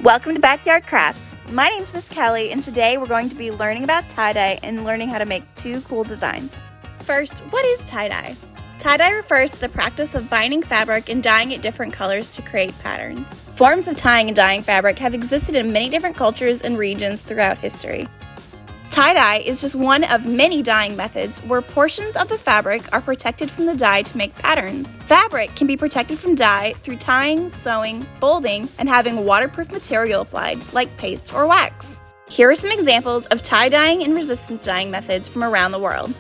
Welcome to Backyard Crafts. My name's Miss Kelly, and today we're going to be learning about tie-dye and learning how to make two cool designs. First, what is tie-dye? Tie-dye refers to the practice of binding fabric and dyeing it different colors to create patterns. Forms of tying and dyeing fabric have existed in many different cultures and regions throughout history. Tie-dye is just one of many dyeing methods where portions of the fabric are protected from the dye to make patterns. Fabric can be protected from dye through tying, sewing, folding, and having waterproof material applied, like paste or wax. Here are some examples of tie-dyeing and resistance dyeing methods from around the world.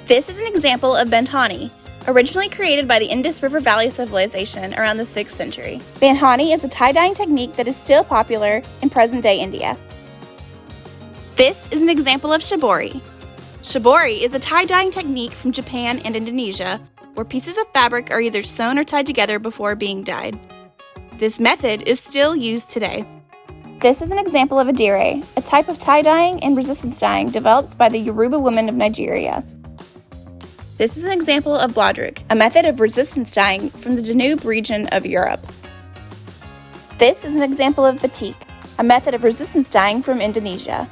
This is an example of bandhani, originally created by the Indus River Valley civilization around the 6th century. Bandhani is a tie-dyeing technique that is still popular in present-day India. This is an example of shibori. Shibori is a tie-dyeing technique from Japan and Indonesia, where pieces of fabric are either sewn or tied together before being dyed. This method is still used today. This is an example of adire, a type of tie-dyeing and resistance dyeing developed by the Yoruba women of Nigeria. This is an example of bladruk, a method of resistance dyeing from the Danube region of Europe. This is an example of batik, a method of resistance dyeing from Indonesia.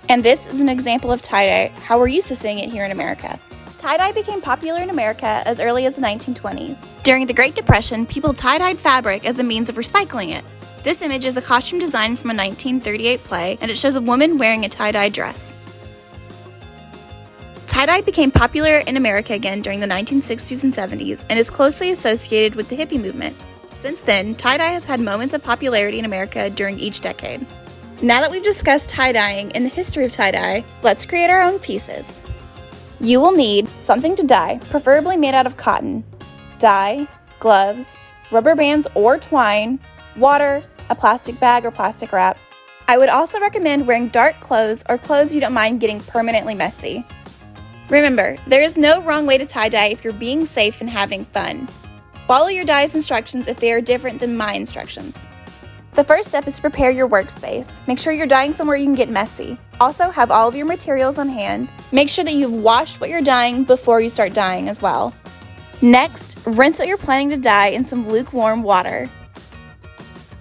And this is an example of tie-dye, how we're used to seeing it here in America. Tie-dye became popular in America as early as the 1920s. During the Great Depression, people tie-dyed fabric as a means of recycling it. This image is a costume design from a 1938 play, and it shows a woman wearing a tie-dye dress. Tie-dye became popular in America again during the 1960s and 70s and is closely associated with the hippie movement. Since then, tie-dye has had moments of popularity in America during each decade. Now that we've discussed tie-dyeing and the history of tie-dye, let's create our own pieces. You will need something to dye, preferably made out of cotton, dye, gloves, rubber bands or twine, water, a plastic bag or plastic wrap. I would also recommend wearing dark clothes or clothes you don't mind getting permanently messy. Remember, there is no wrong way to tie-dye if you're being safe and having fun. Follow your dye's instructions if they are different than my instructions. The first step is to prepare your workspace. Make sure you're dyeing somewhere you can get messy. Also, have all of your materials on hand. Make sure that you've washed what you're dyeing before you start dyeing as well. Next, rinse what you're planning to dye in some lukewarm water.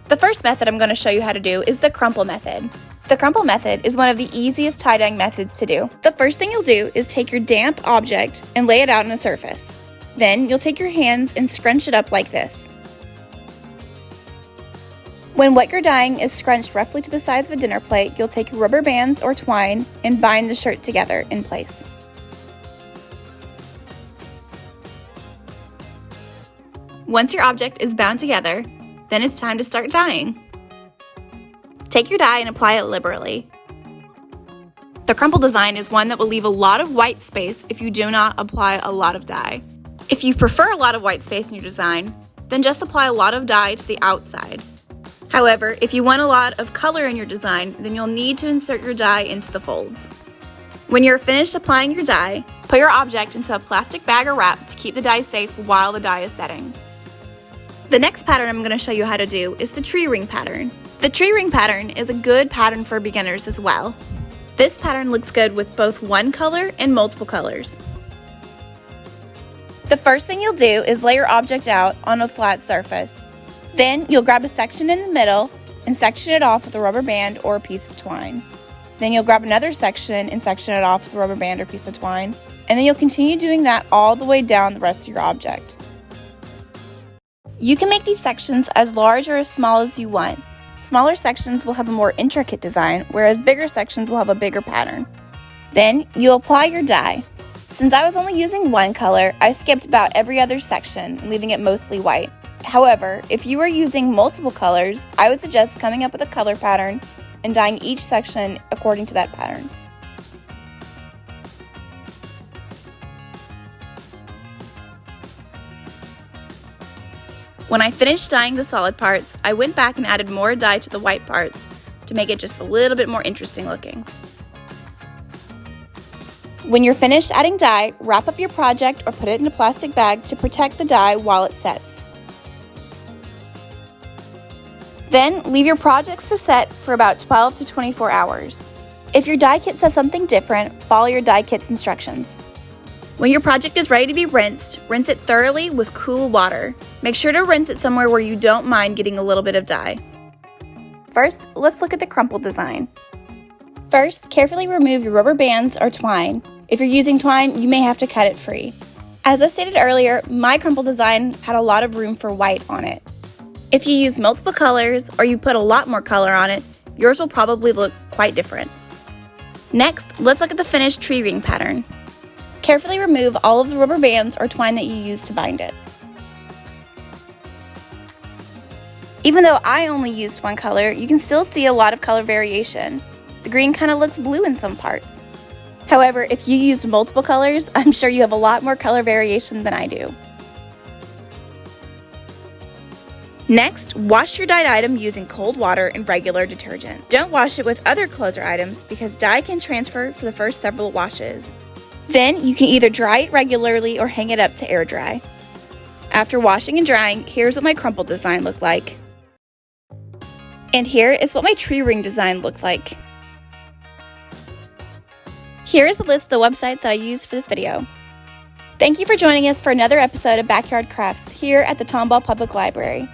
The first method I'm going to show you how to do is the crumple method. The crumple method is one of the easiest tie-dyeing methods to do. The first thing you'll do is take your damp object and lay it out on a surface. Then you'll take your hands and scrunch it up like this. When what you're dyeing is scrunched roughly to the size of a dinner plate, you'll take your rubber bands or twine and bind the shirt together in place. Once your object is bound together, then it's time to start dyeing. Take your dye and apply it liberally. The crumple design is one that will leave a lot of white space if you do not apply a lot of dye. If you prefer a lot of white space in your design, then just apply a lot of dye to the outside. However, if you want a lot of color in your design, then you'll need to insert your dye into the folds. When you're finished applying your dye, put your object into a plastic bag or wrap to keep the dye safe while the dye is setting. The next pattern I'm going to show you how to do is the tree ring pattern. The tree ring pattern is a good pattern for beginners as well. This pattern looks good with both one color and multiple colors. The first thing you'll do is lay your object out on a flat surface. Then you'll grab a section in the middle and section it off with a rubber band or a piece of twine. Then you'll grab another section and section it off with a rubber band or piece of twine. And then you'll continue doing that all the way down the rest of your object. You can make these sections as large or as small as you want. Smaller sections will have a more intricate design, whereas bigger sections will have a bigger pattern. Then you apply your dye. Since I was only using one color, I skipped about every other section, leaving it mostly white. However, if you are using multiple colors, I would suggest coming up with a color pattern and dyeing each section according to that pattern. When I finished dyeing the solid parts, I went back and added more dye to the white parts to make it just a little bit more interesting looking. When you're finished adding dye, wrap up your project or put it in a plastic bag to protect the dye while it sets. Then, leave your projects to set for about 12 to 24 hours. If your dye kit says something different, follow your dye kit's instructions. When your project is ready to be rinsed, rinse it thoroughly with cool water. Make sure to rinse it somewhere where you don't mind getting a little bit of dye. First, let's look at the crumple design. First, carefully remove your rubber bands or twine. If you're using twine, you may have to cut it free. As I stated earlier, my crumple design had a lot of room for white on it. If you use multiple colors or you put a lot more color on it, yours will probably look quite different. Next, let's look at the finished tree ring pattern. Carefully remove all of the rubber bands or twine that you used to bind it. Even though I only used one color, you can still see a lot of color variation. The green kind of looks blue in some parts. However, if you used multiple colors, I'm sure you have a lot more color variation than I do. Next, wash your dyed item using cold water and regular detergent. Don't wash it with other closer items because dye can transfer for the first several washes. Then you can either dry it regularly or hang it up to air dry. After washing and drying, here's what my crumple design looked like. And here is what my tree ring design looked like. Here is a list of the websites that I used for this video. Thank you for joining us for another episode of Backyard Crafts here at the Tomball Public Library.